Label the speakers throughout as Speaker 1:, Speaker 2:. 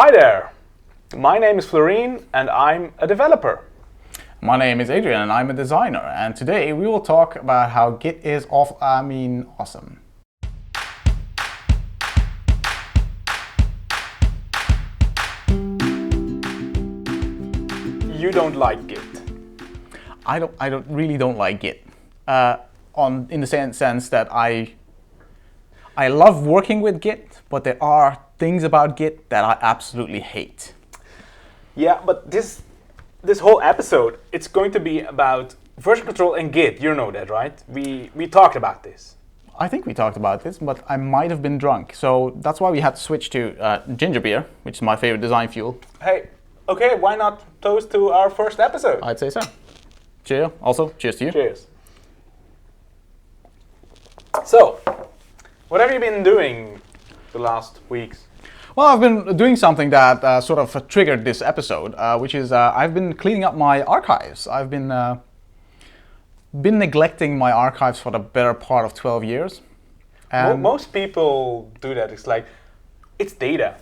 Speaker 1: Hi there, my name is Florine and I'm a developer.
Speaker 2: My name is Adrian and I'm a designer, and today we will talk about how Git is awesome.
Speaker 1: You don't like Git.
Speaker 2: I really don't like Git. In the sense that I love working with Git, but there are things about Git that I absolutely hate.
Speaker 1: Yeah, but this whole episode, it's going to be about version control and Git. You know that, right? We talked about this.
Speaker 2: I think we talked about this, but I might have been drunk. So that's why we had to switch to ginger beer, which is my favorite design fuel.
Speaker 1: Hey, okay, why not toast to our first episode?
Speaker 2: I'd say so. Cheers. Also, cheers to you.
Speaker 1: Cheers. So, what have you been doing the last weeks?
Speaker 2: Well, I've been doing something that sort of triggered this episode, which is I've been cleaning up my archives. I've been neglecting my archives for the better part of 12 years.
Speaker 1: Most people do that. It's like, it's data.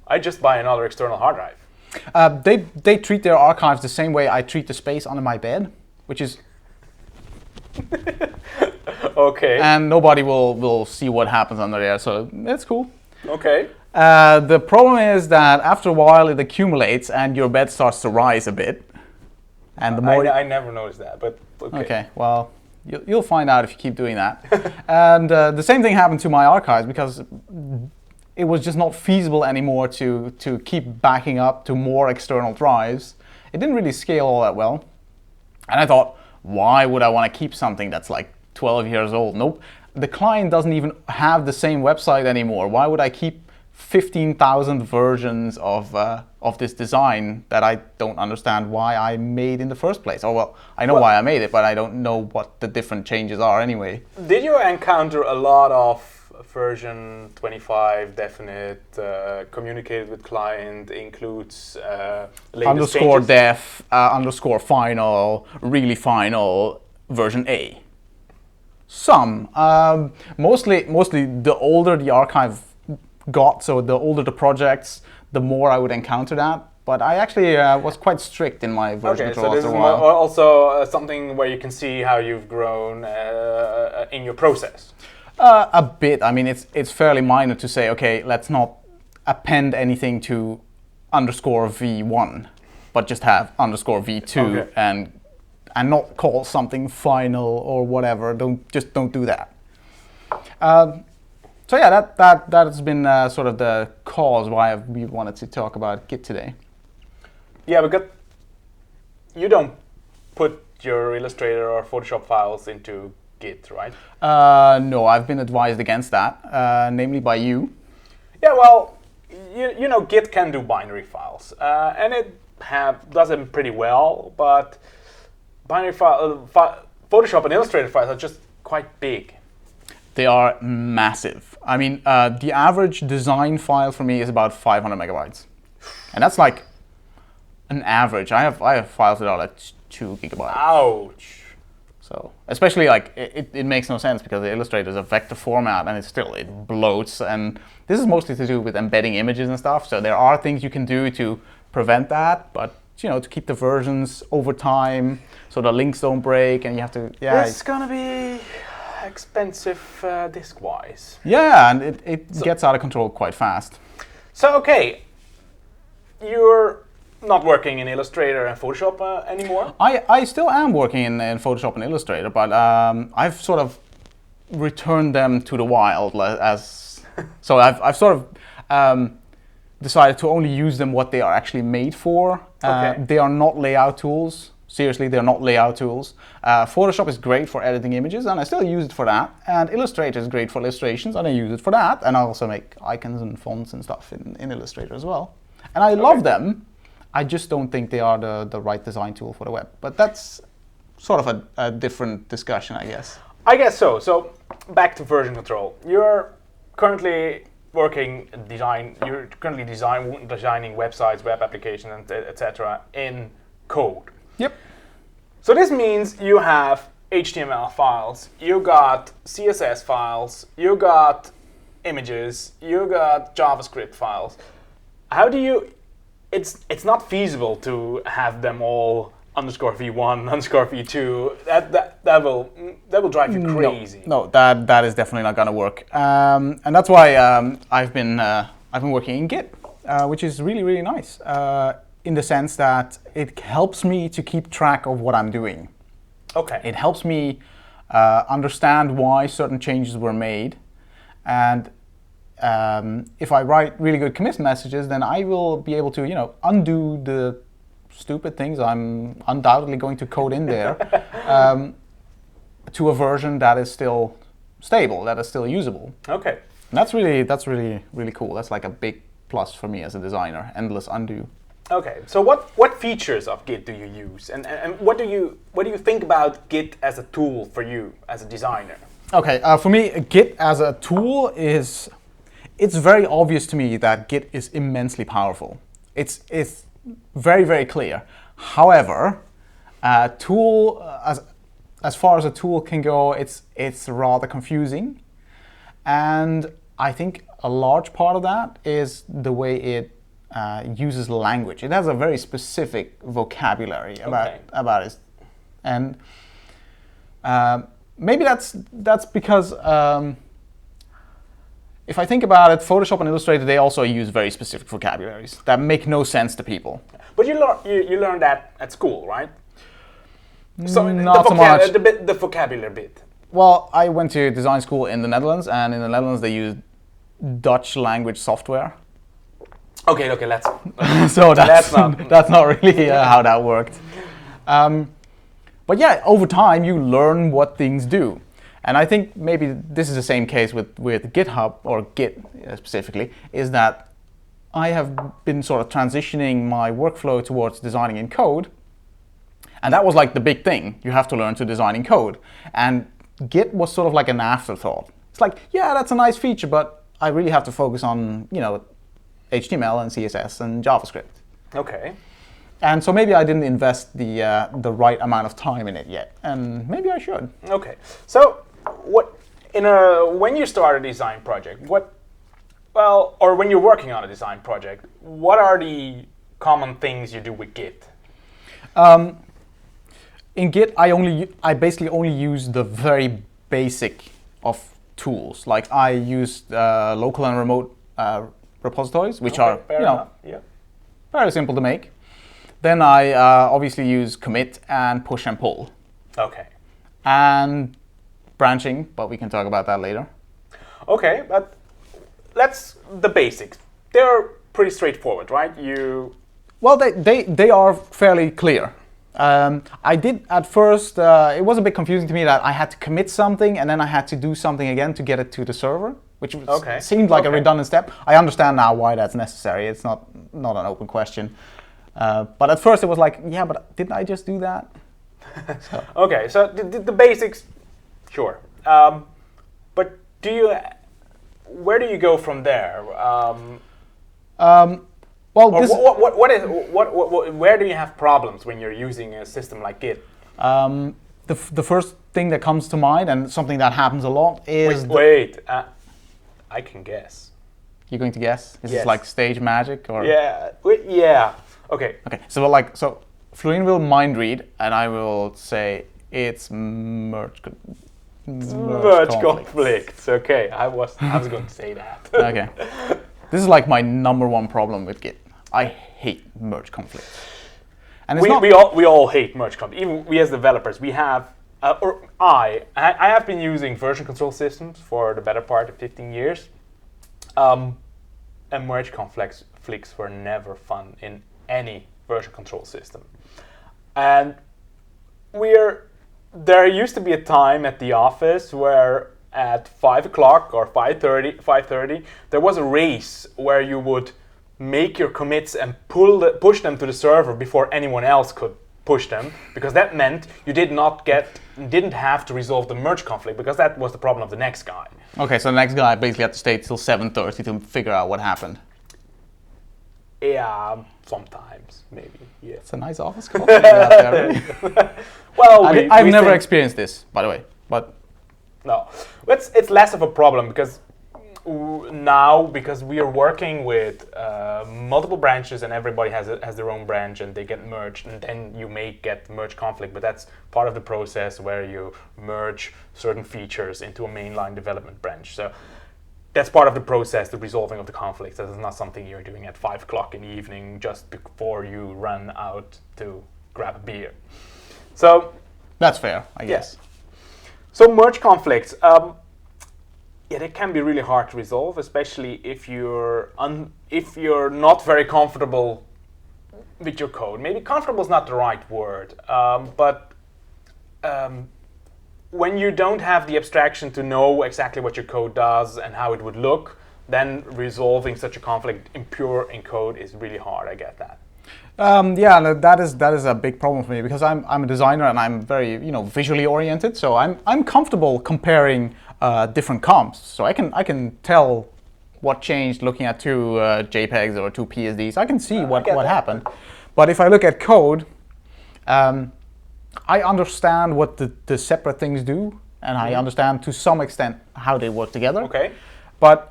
Speaker 1: I just buy another external hard drive.
Speaker 2: They treat their archives the same way I treat the space under my bed, which is...
Speaker 1: Okay.
Speaker 2: And nobody will see what happens under there, so it's cool.
Speaker 1: Okay.
Speaker 2: The problem is that after a while it accumulates and your bed starts to rise a bit. And the more
Speaker 1: I never noticed that, but okay.
Speaker 2: Okay, well, you'll find out if you keep doing that. And the same thing happened to my archives because it was just not feasible anymore to keep backing up to more external drives. It didn't really scale all that well. And I thought, why would I want to keep something that's like 12 years old? Nope. The client doesn't even have the same website anymore. Why would I keep 15,000 versions of this design that I don't understand why I made in the first place? Oh, well, I know why I made it, but I don't know what the different changes are anyway.
Speaker 1: Did you encounter a lot of version 25 definite, communicated with client, includes latest
Speaker 2: Underscore
Speaker 1: changes?
Speaker 2: def, underscore final, really final, version A. Some. Mostly the older the archive got, so the older the projects, the more I would encounter that. But I actually was quite strict in my version control.
Speaker 1: Okay, so this is also something where you can see how you've grown in your process.
Speaker 2: A bit. I mean, it's fairly minor to say, okay, let's not append anything to underscore v1, but just have underscore v2 and not call something final or whatever. Don't do that. So yeah, that has been sort of the cause why we wanted to talk about Git today.
Speaker 1: Yeah, because you don't put your Illustrator or Photoshop files into Git, right?
Speaker 2: No, I've been advised against that, namely by you.
Speaker 1: Yeah, well, you know, Git can do binary files, and it does them pretty well, but binary Photoshop and Illustrator files are just quite big.
Speaker 2: They are massive. I mean, the average design file for me is about 500 megabytes, and that's like an average. I have files that are like 2 gigabytes.
Speaker 1: Ouch.
Speaker 2: So especially like it makes no sense because the Illustrator is a vector format and it bloats, and this is mostly to do with embedding images and stuff. So there are things you can do to prevent that, but you know, to keep the versions over time so the links don't break and you have to
Speaker 1: It's gonna be expensive disk-wise.
Speaker 2: Yeah, and it gets out of control quite fast.
Speaker 1: So okay, you're not working in Illustrator and Photoshop anymore?
Speaker 2: I still am working in Photoshop and Illustrator, but I've sort of returned them to the wild so I've sort of decided to only use them what they are actually made for. They are not layout tools. Seriously, they're not layout tools. Photoshop is great for editing images, and I still use it for that. And Illustrator is great for illustrations, and I use it for that. And I also make icons and fonts and stuff in Illustrator as well. And I love them. I just don't think they are the right design tool for the web. But that's sort of a different discussion, I guess.
Speaker 1: I guess so. So back to version control. You're currently You're currently designing websites, web applications, etc. in code.
Speaker 2: Yep.
Speaker 1: So this means you have HTML files, you got CSS files, you got images, you got JavaScript files. how do you? It's not feasible to have them all underscore v1 underscore v2. That will drive you crazy.
Speaker 2: No, that is definitely not gonna work. And that's why I've been working in Git, which is really, really nice. In the sense that it helps me to keep track of what I'm doing.
Speaker 1: Okay.
Speaker 2: It helps me understand why certain changes were made, and if I write really good commit messages, then I will be able to, undo the stupid things I'm undoubtedly going to code in there to a version that is still stable, that is still usable.
Speaker 1: Okay.
Speaker 2: And that's really, really cool. That's like a big plus for me as a designer. Endless undo.
Speaker 1: Okay, so what features of Git do you use, and what do you think about Git as a tool for you as a designer?
Speaker 2: Okay, for me, Git as a tool it's very obvious to me that Git is immensely powerful. It's very, very clear. However, tool as far as a tool can go, it's rather confusing, and I think a large part of that is the way it uses language. It has a very specific vocabulary about it, and maybe that's because if I think about it, Photoshop and Illustrator, they also use very specific vocabularies that make no sense to people.
Speaker 1: But you learned that at school, right? So
Speaker 2: not so much.
Speaker 1: The vocabulary bit.
Speaker 2: Well, I went to design school in the Netherlands, and in the Netherlands they use Dutch language software.
Speaker 1: Okay, let's.
Speaker 2: So that's not really how that worked. But yeah, over time you learn what things do, and I think maybe this is the same case with GitHub or Git specifically. Is that I have been sort of transitioning my workflow towards designing in code, and that was like the big thing. You have to learn to design in code, and Git was sort of like an afterthought. It's like, yeah, that's a nice feature, but I really have to focus on HTML and CSS and JavaScript.
Speaker 1: Okay.
Speaker 2: And so maybe I didn't invest the right amount of time in it yet, and maybe I should.
Speaker 1: Okay. So when you start a design project, or when you're working on a design project, what are the common things you do with Git?
Speaker 2: In Git, I basically only use the very basic of tools. Like I use local and remote repositories, which are very simple to make. Then I obviously use commit and push and pull.
Speaker 1: Okay.
Speaker 2: And branching, but we can talk about that later.
Speaker 1: Okay, but the basics. They're pretty straightforward, right?
Speaker 2: Well, they are fairly clear. I did at first. It was a bit confusing to me that I had to commit something and then I had to do something again to get it to the server, which seemed like a redundant step. I understand now why that's necessary. It's not an open question. But at first it was like, yeah, but didn't I just do that?
Speaker 1: So. Okay, so the basics, sure. But where do you go from there?
Speaker 2: Well,
Speaker 1: where do you have problems when you're using a system like Git?
Speaker 2: The first thing that comes to mind, and something that happens a lot, is...
Speaker 1: Wait, I can guess.
Speaker 2: You're going to guess? Is
Speaker 1: Yes.
Speaker 2: this like stage magic? Or?
Speaker 1: Yeah. Okay.
Speaker 2: So Florian will mind read, and I will say it's merge
Speaker 1: conflicts. Okay, I was going to say that.
Speaker 2: Okay. This is like my number one problem with Git. I hate merge conflicts. And it's
Speaker 1: we all hate merge conflicts. Even we as developers, we have, I have been using version control systems for the better part of 15 years. And merge conflicts were never fun in any version control system. And there used to be a time at the office where at 5 o'clock or 5:30, there was a race where you would make your commits and push them to the server before anyone else could push them, because that meant you didn't have to resolve the merge conflict, because that was the problem of the next guy.
Speaker 2: Okay, so the next guy basically had to stay till 7:30 to figure out what happened.
Speaker 1: Yeah, sometimes, maybe. Yeah.
Speaker 2: It's a nice office culture you have there.
Speaker 1: Well,
Speaker 2: I've never experienced this, by the way, but
Speaker 1: no, it's less of a problem because Now, because we are working with multiple branches and everybody has their own branch and they get merged, and then you may get merge conflict, but that's part of the process where you merge certain features into a mainline development branch. So that's part of the process, the resolving of the conflicts. That is not something you're doing at 5 o'clock in the evening just before you run out to grab a beer. So
Speaker 2: that's fair, I guess.
Speaker 1: So merge conflicts. Yeah, they can be really hard to resolve, especially if you're not very comfortable with your code. Maybe comfortable is not the right word, but when you don't have the abstraction to know exactly what your code does and how it would look, then resolving such a conflict in pure code is really hard. I get that.
Speaker 2: Yeah, that is a big problem for me because I'm a designer and I'm very visually oriented. So I'm comfortable comparing different comps. So I can tell what changed looking at two JPEGs or two PSDs. I can see what happened. But if I look at code, I understand what the separate things do, and I understand to some extent how they work together.
Speaker 1: Okay.
Speaker 2: But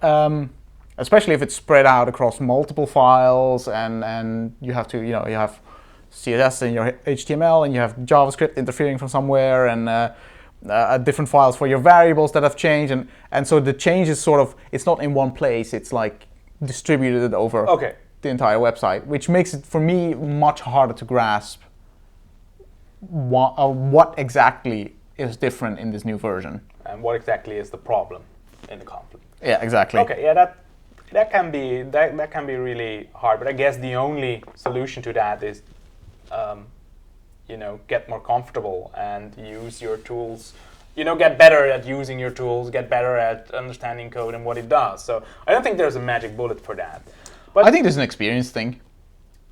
Speaker 2: especially if it's spread out across multiple files, and you have to, you have CSS in your HTML, and you have JavaScript interfering from somewhere, and different files for your variables that have changed, and so the change is sort of, it's not in one place, it's like distributed over the entire website, which makes it, for me, much harder to grasp what exactly is different in this new version.
Speaker 1: And what exactly is the problem in the conflict.
Speaker 2: Yeah, exactly.
Speaker 1: Okay, yeah, that can be really hard, but I guess the only solution to that is get more comfortable and use your tools, get better at using your tools, get better at understanding code and what it does. So I don't think there's a magic bullet for that. But
Speaker 2: I think there's an experience thing.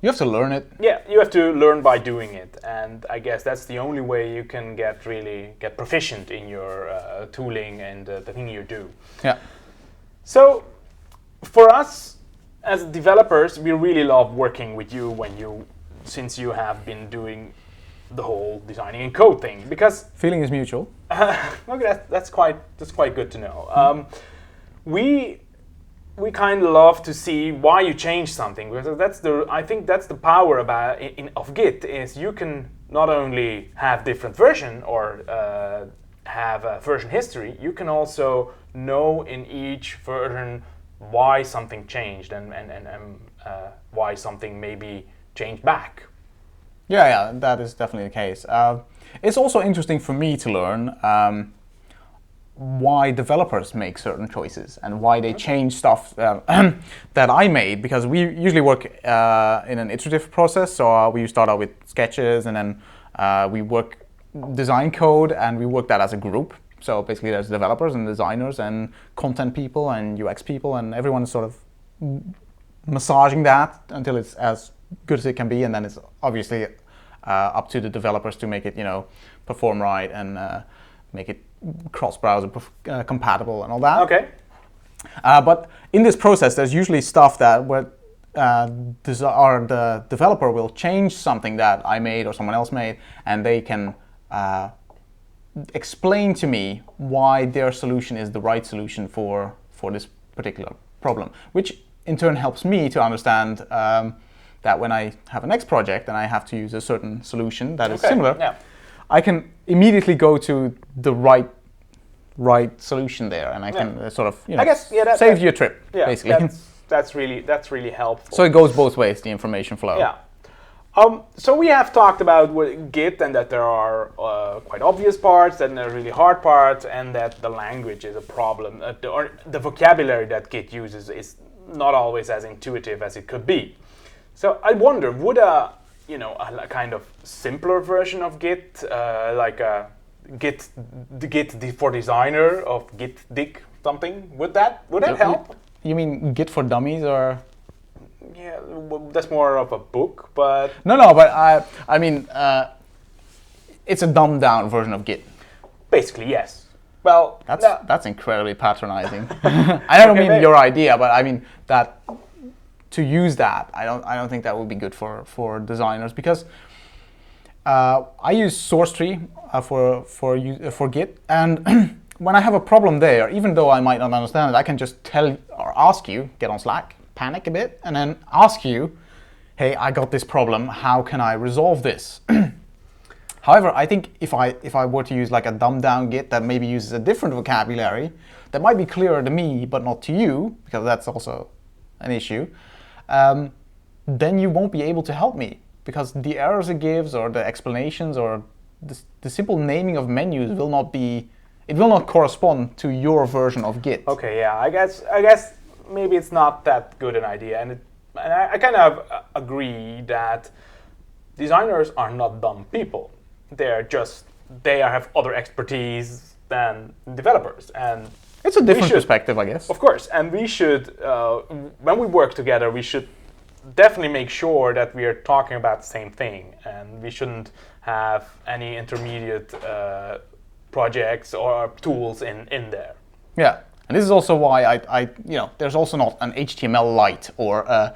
Speaker 2: You have to learn it.
Speaker 1: Yeah, you have to learn by doing it, and I guess that's the only way you can get proficient in your tooling and the thing you do.
Speaker 2: Yeah.
Speaker 1: So for us as developers, we really love working with you since you have been doing the whole designing and code thing, because
Speaker 2: feeling is mutual.
Speaker 1: Okay, that's quite good to know. We kind of love to see why you change something, because I think that's the power of Git, is you can not only have different version or have a version history, you can also know in each version why something changed and why something maybe changed back.
Speaker 2: Yeah, that is definitely the case. It's also interesting for me to learn why developers make certain choices and why they change stuff that I made, because we usually work in an iterative process. So we start out with sketches, and then we work design code, and we work that as a group. So basically there's developers and designers and content people and UX people, and everyone is sort of massaging that until it's as good as it can be, and then it's obviously up to the developers to make it perform right and make it cross-browser compatible and all that.
Speaker 1: Okay.
Speaker 2: But in this process, there's usually stuff that the developer will change something that I made or someone else made, and they can explain to me why their solution is the right solution for this particular problem, which in turn helps me to understand that when I have a next project and I have to use a certain solution that is similar, I can immediately go to the right solution there, and I can sort of
Speaker 1: I guess,
Speaker 2: save you a trip, basically.
Speaker 1: That's really helpful.
Speaker 2: So it goes both ways, the information flow.
Speaker 1: Yeah. So we have talked about Git, and that there are quite obvious parts and there are really hard parts, and that the language is a problem. Or the vocabulary that Git uses is not always as intuitive as it could be. So I wonder, would a kind of simpler version of Git, like a Git for designer of Git dig something, would that help?
Speaker 2: You mean Git for dummies, or?
Speaker 1: Yeah, well, that's more of a book, but
Speaker 2: but I mean it's a dumbed down version of Git.
Speaker 1: Basically, yes. Well,
Speaker 2: that's incredibly patronizing. I don't mean your idea, but I mean that to use that, I don't think that would be good for designers, because I use source tree for Git, and when I have a problem there, even though I might not understand it, I can just tell or ask you, get on Slack, panic a bit, and then ask you, hey, I got this problem, how can I resolve this? However, I think if I were to use like a dumbed down Git that maybe uses a different vocabulary, that might be clearer to me, but not to you, because that's also an issue, then you won't be able to help me, because the errors it gives or the explanations or the simple naming of menus will not correspond to your version of Git.
Speaker 1: Okay, yeah, I guess maybe it's not that good an idea, and I kind of agree that designers are not dumb people. They have other expertise than developers, and
Speaker 2: it's a different perspective, I guess.
Speaker 1: Of course, and we should, when we work together, we should definitely make sure that we are talking about the same thing, and we shouldn't have any intermediate projects or tools in there.
Speaker 2: Yeah, and this is also why there's also not an HTML light or a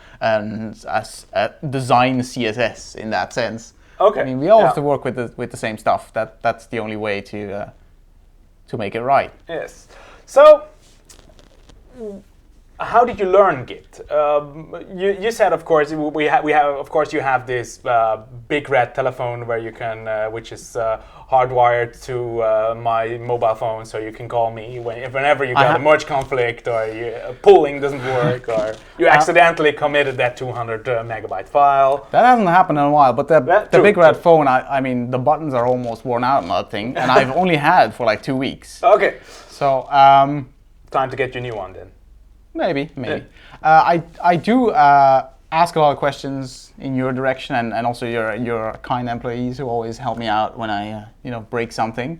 Speaker 2: design CSS in that sense.
Speaker 1: Okay.
Speaker 2: I mean, we all have to work with the same stuff. That's the only way to make it right.
Speaker 1: Yes. So, how did you learn Git? You said, of course, we have. Of course, you have this big red telephone where you can, which is hardwired to my mobile phone, so you can call me whenever you got a merge conflict, or pooling doesn't work, or you accidentally committed that 200 megabyte file.
Speaker 2: That hasn't happened in a while, but the big red phone, I mean, the buttons are almost worn out on that thing, and I've only had it for like 2 weeks.
Speaker 1: Okay.
Speaker 2: So
Speaker 1: time to get you a new one then.
Speaker 2: Maybe. I do ask a lot of questions in your direction, and also your kind employees who always help me out when I break something,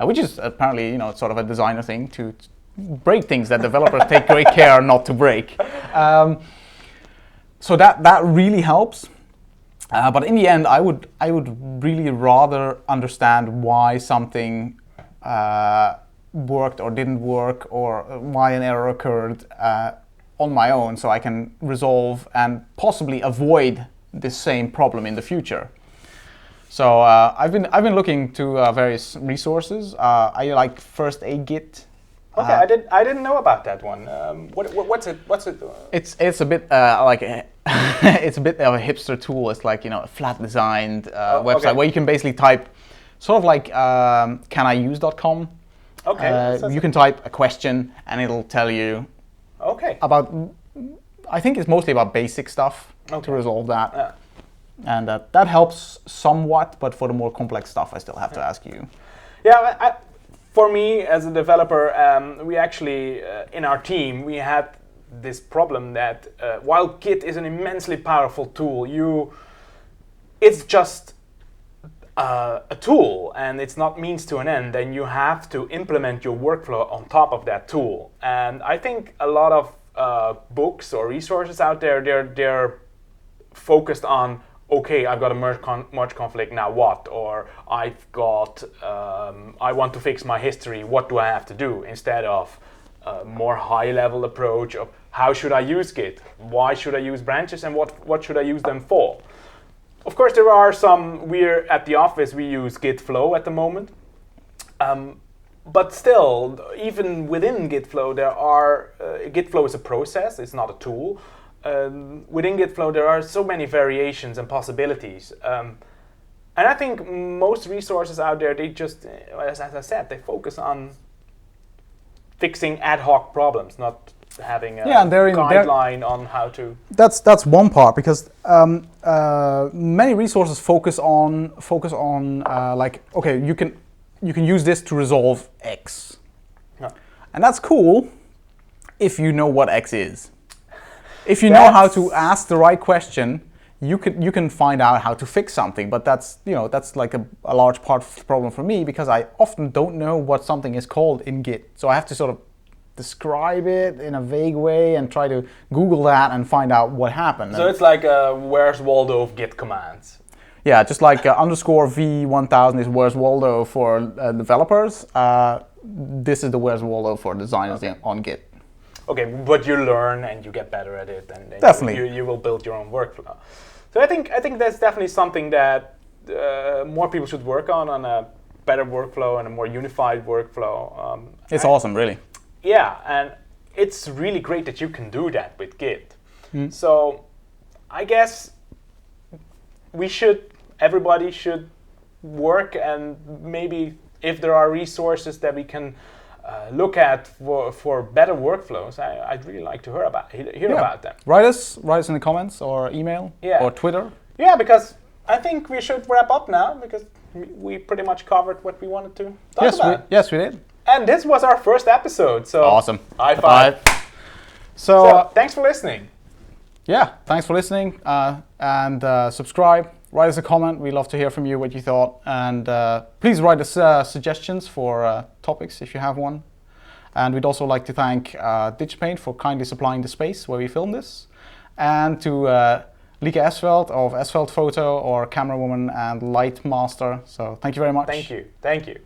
Speaker 2: which is apparently sort of a designer thing to break things that developers take great care not to break. So that really helps. But in the end, I would really rather understand why something worked or didn't work, or why an error occurred on my own, so I can resolve and possibly avoid the same problem in the future. So I've been looking to various resources. I like First Aid Git.
Speaker 1: Okay, I didn't know about that one. What's it?
Speaker 2: It's a bit it's a bit of a hipster tool. It's like a flat designed website where you can basically type, sort of like caniuse.com.
Speaker 1: Okay.
Speaker 2: You can type a question and it'll tell you about, I think it's mostly about basic stuff to resolve that.
Speaker 1: Yeah.
Speaker 2: And that helps somewhat, but for the more complex stuff I still have to ask you.
Speaker 1: Yeah, for me as a developer, we actually, in our team, we had this problem that while Git is an immensely powerful tool, it's just a tool, and it's not means to an end, and you have to implement your workflow on top of that tool. And I think a lot of books or resources out there, they're focused on, okay, I've got a merge conflict, now what? Or I've got, I want to fix my history, what do I have to do? Instead of a more high-level approach of how should I use Git? Why should I use branches, and what should I use them for? Of course, there are some. We're at the office, we use Git Flow at the moment. But still, even within Git Flow, there are, Git Flow is a process, it's not a tool. Within Git Flow, there are so many variations and possibilities. And I think most resources out there, they just, as I said, they focus on fixing ad hoc problems, not having a guideline on how to.
Speaker 2: That's one part, because many resources focus on like, okay, you can use this to resolve X, and that's cool if you know what X is. If you know how to ask the right question, you can find out how to fix something. But that's like a large part of the problem for me, because I often don't know what something is called in Git, so I have to sort of describe it in a vague way and try to Google that and find out what happened.
Speaker 1: So it's like Where's Waldo of Git commands.
Speaker 2: Yeah, just like underscore v1000 is Where's Waldo for developers. This is the Where's Waldo for designers on Git.
Speaker 1: Okay, but you learn and you get better at it, and
Speaker 2: definitely
Speaker 1: you will build your own workflow. So I think that's definitely something that more people should work on a better workflow and a more unified workflow.
Speaker 2: It's awesome, really.
Speaker 1: Yeah, and it's really great that you can do that with Git. So I guess everybody should work, and maybe if there are resources that we can look at for better workflows, I'd really like to hear about them.
Speaker 2: Write us in the comments or email or Twitter.
Speaker 1: Yeah, because I think we should wrap up now, because we pretty much covered what we wanted to talk about.
Speaker 2: Yes, we did.
Speaker 1: And this was our first episode, so
Speaker 2: awesome.
Speaker 1: High five. So thanks for listening.
Speaker 2: Yeah, thanks for listening, and subscribe. Write us a comment. We'd love to hear from you what you thought, and please write us suggestions for topics if you have one. And we'd also like to thank DigiPaint for kindly supplying the space where we filmed this, and to Lieke Esveld of Esveld Photo, or Camera Woman and Light Master. So thank you very much.
Speaker 1: Thank you.